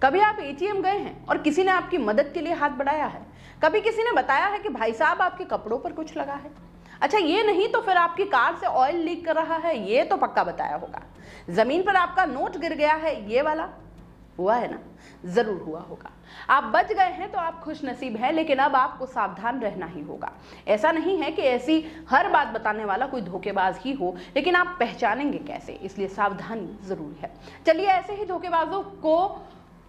कभी आप एटीएम गए हैं और किसी ने आपकी मदद के लिए हाथ बढ़ाया है? कभी किसी ने बताया है कि भाई साहब आपके कपड़ों पर कुछ लगा है? अच्छा, ये नहीं तो फिर आपकी कार से ऑयल लीक कर रहा है, ये तो पक्का बताया होगा। जमीन पर आपका नोट गिर गया है, ये वाला हुआ है ना? जरूर हुआ होगा। आप बच गए हैं तो आप खुश नसीब हैं, लेकिन अब आपको सावधान रहना ही होगा। ऐसा नहीं है कि ऐसी हर बात बताने वाला कोई धोखेबाज ही हो, लेकिन आप पहचानेंगे कैसे, इसलिए सावधानी जरूरी है। चलिए, ऐसे ही धोखेबाजों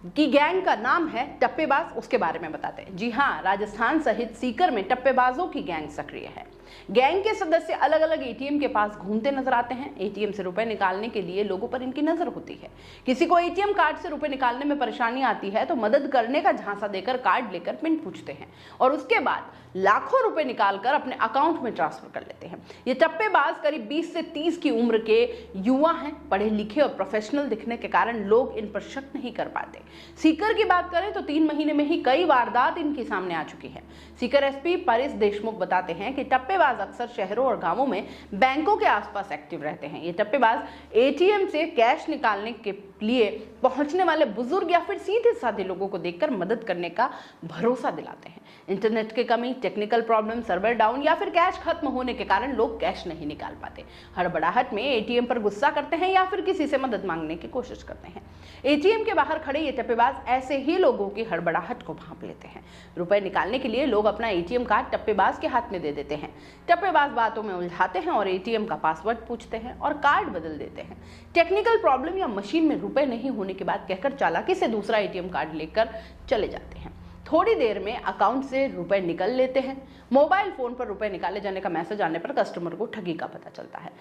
की गैंग का नाम है टप्पेबाज, उसके बारे में बताते हैं। जी हाँ, राजस्थान सहित सीकर में टप्पेबाजों की गैंग सक्रिय है। गैंग के सदस्य अलग अलग एटीएम के पास घूमते नजर आते हैं। एटीएम से रुपए निकालने के लिए लोगों पर इनकी नजर होती है। किसी को एटीएम कार्ड से रुपए निकालने में परेशानी आती है तो मदद करने का झांसा देकर कार्ड लेकर पिन पूछते हैं और उसके बाद लाखों रुपए निकालकर अपने अकाउंट में ट्रांसफर कर लेते हैं। ये टप्पेबाज करीब 20 से 30 की उम्र के युवा हैं। पढ़े लिखे और प्रोफेशनल दिखने के कारण लोग इन पर शक नहीं कर पाते। सीकर की बात करें तो 3 महीने में ही कई वारदात इनके सामने आ चुकी है। सीकर एसपी परेश देशमुख बताते हैं कि टप्पेबाज अक्सर शहरों और गांवों में बैंकों के आसपास एक्टिव रहते हैं। ये टप्पेबाज एटीएम से कैश निकालने के लिए पहुंचने वाले बुजुर्ग या फिर सीधे साधे लोगों को देखकर मदद करने का भरोसा दिलाते हैं। इंटरनेट की कमी, टेक्निकल प्रॉब्लम, सर्वर डाउन या फिर कैश खत्म होने के कारण लोग कैश नहीं निकाल पाते। हड़बड़ाहट में एटीएम पर गुस्सा करते हैं या फिर किसी से मदद मांगने की कोशिश करते हैं। एटीएम के बाहर खड़े ये टप्पेबाज ऐसे ही लोगों की हड़बड़ाहट को भांप लेते हैं। रुपए निकालने के लिए लोग अपना एटीएम कार्ड टप्पेबाज के हाथ में दे देते हैं। टप्पेबाज बातों में उलझाते हैं और एटीएम का पासवर्ड पूछते हैं और कार्ड बदल देते हैं। टेक्निकल प्रॉब्लम या मशीन में रुपए नहीं होने की बात कहकर चालाकी से दूसरा एटीएम कार्ड लेकर चले जाते हैं। थोड़ी देर में अकाउंट से रुपए निकल लेते हैं। मोबाइल फोन पर रुपए निकाले जाने का मैसेज आने पर कस्टमर को ठगी का पता चलता है।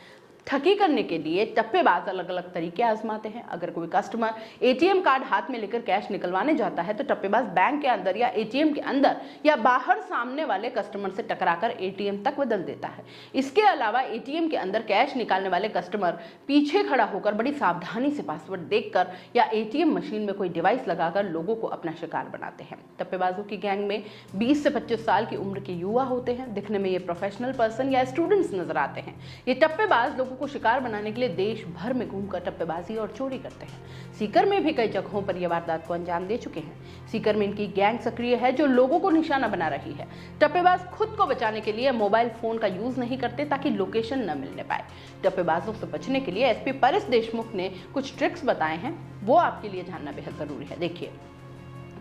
ठगी करने के लिए टप्पेबाज अलग अलग तरीके आजमाते हैं। अगर कोई कस्टमर एटीएम कार्ड हाथ में लेकर कैश निकलवाने जाता है तो टप्पेबाज बैंक के अंदर या एटीएम के अंदर या बाहर सामने वाले कस्टमर से टकराकर एटीएम तक बदल देता है। इसके अलावा एटीएम के अंदर कैश निकालने वाले कस्टमर पीछे खड़ा होकर बड़ी सावधानी से पासवर्ड देखकर या एटीएम मशीन में कोई डिवाइस लगाकर लोगों को अपना शिकार बनाते हैं। टप्पेबाजों की गैंग में 20 से 25 साल की उम्र के युवा होते हैं। दिखने में ये प्रोफेशनल पर्सन या स्टूडेंट्स नजर आते हैं। ये टप्पेबाज लोगों को शिकार बनाने के लिए देश भर में घूमकर टप्पेबाजी और चोरी करते हैं। सीकर में भी कई जगहों पर यह वारदात को अंजाम दे चुके हैं। सीकर में इनकी गैंग सक्रिय है जो लोगों को निशाना बना रही है। टप्पेबाज खुद को बचाने के लिए मोबाइल फोन का यूज नहीं करते ताकि लोकेशन न मिलने पाए। टप्पेबाजों से बचने के लिए एसपी परेश देशमुख ने कुछ ट्रिक्स बताए हैं, वो आपके लिए जानना बेहद जरूरी है। देखिए,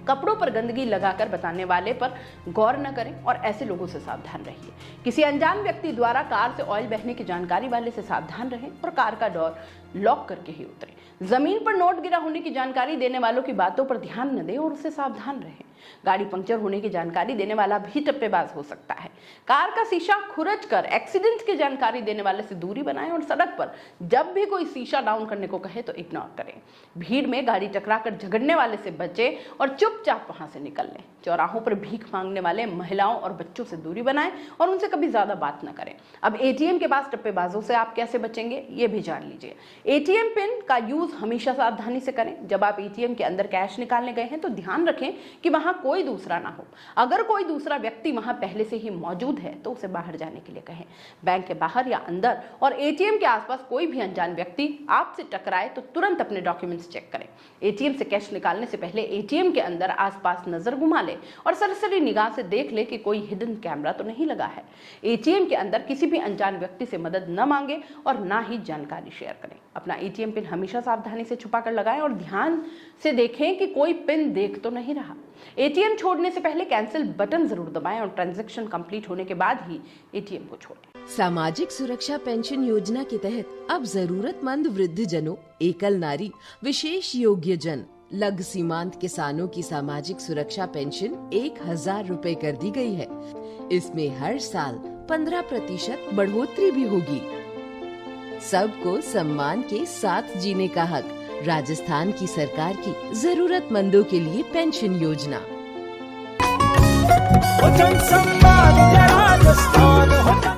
कपड़ों पर गंदगी लगाकर बताने वाले पर गौर न करें और ऐसे लोगों से सावधान रहिए। किसी अनजान व्यक्ति द्वारा कार से ऑयल बहने की जानकारी वाले से सावधान रहें और कार का डोर लॉक करके ही उतरें। जमीन पर नोट गिरा होने की जानकारी देने वालों की बातों पर ध्यान न दें और उससे सावधान रहें। गाड़ी पंक्चर होने की जानकारी देने वाला भी टप्पेबाज हो सकता है। कार का शीशा खुरच कर एक्सीडेंट की जानकारी देने वाले से दूरी बनाएं और सड़क पर जब भी कोई शीशा डाउन करने को कहे तो इग्नोर करें। भीड़ में गाड़ी टकराकर झगड़ने वाले से बचें और चुपचाप वहां से निकल लें। चौराहों पर भीख मांगने वाले महिलाओं और बच्चों से दूरी बनाएं और उनसे कभी ज्यादा बात न करें। अब एटीएम के पास टप्पेबाजों से आप कैसे बचेंगे, ये भी जान लीजिए। एटीएम पिन का यूज हमेशा सावधानी से करें। जब आप एटीएम के अंदर कैश निकालने गए हैं तो ध्यान रखें कि वहां कोई दूसरा ना हो। अगर कोई दूसरा व्यक्ति वहां पहले से ही मौजूद है तो उसे बाहर जाने के लिए कहें। बैंक के बाहर या अंदर और एटीएम के आसपास कोई भी अनजान व्यक्ति आपसे टकराए तो तुरंत अपने डॉक्यूमेंट्स चेक करें। एटीएम से कैश निकालने से पहले एटीएम के अंदर आसपास नजर घुमा ले और सरसरी निगाह से देख ले कि कोई हिडन कैमरा तो नहीं लगा है। एटीएम के अंदर किसी भी अनजान व्यक्ति से मदद न मांगे और ना ही जानकारी शेयर करें। अपना एटीएम पिन हमेशा सावधानी से छुपा कर लगाएं और ध्यान से देखें कि कोई पिन देख तो नहीं रहा। एटीएम छोड़ने से पहले कैंसिल बटन जरूर दबाएं और ट्रांजैक्शन कंप्लीट होने के बाद ही एटीएम को छोड़ें। सामाजिक सुरक्षा पेंशन योजना के तहत अब जरूरतमंद वृद्धजनों, एकल नारी, विशेष योग्य जन, लघु सीमांत किसानों की सामाजिक सुरक्षा पेंशन 1000 रूपए कर दी गई है। इसमें हर साल 15% बढ़ोतरी भी होगी। सबको सम्मान के साथ जीने का हक। राजस्थान की सरकार की जरूरतमंदों के लिए पेंशन योजना। जन संवाद राजस्थान।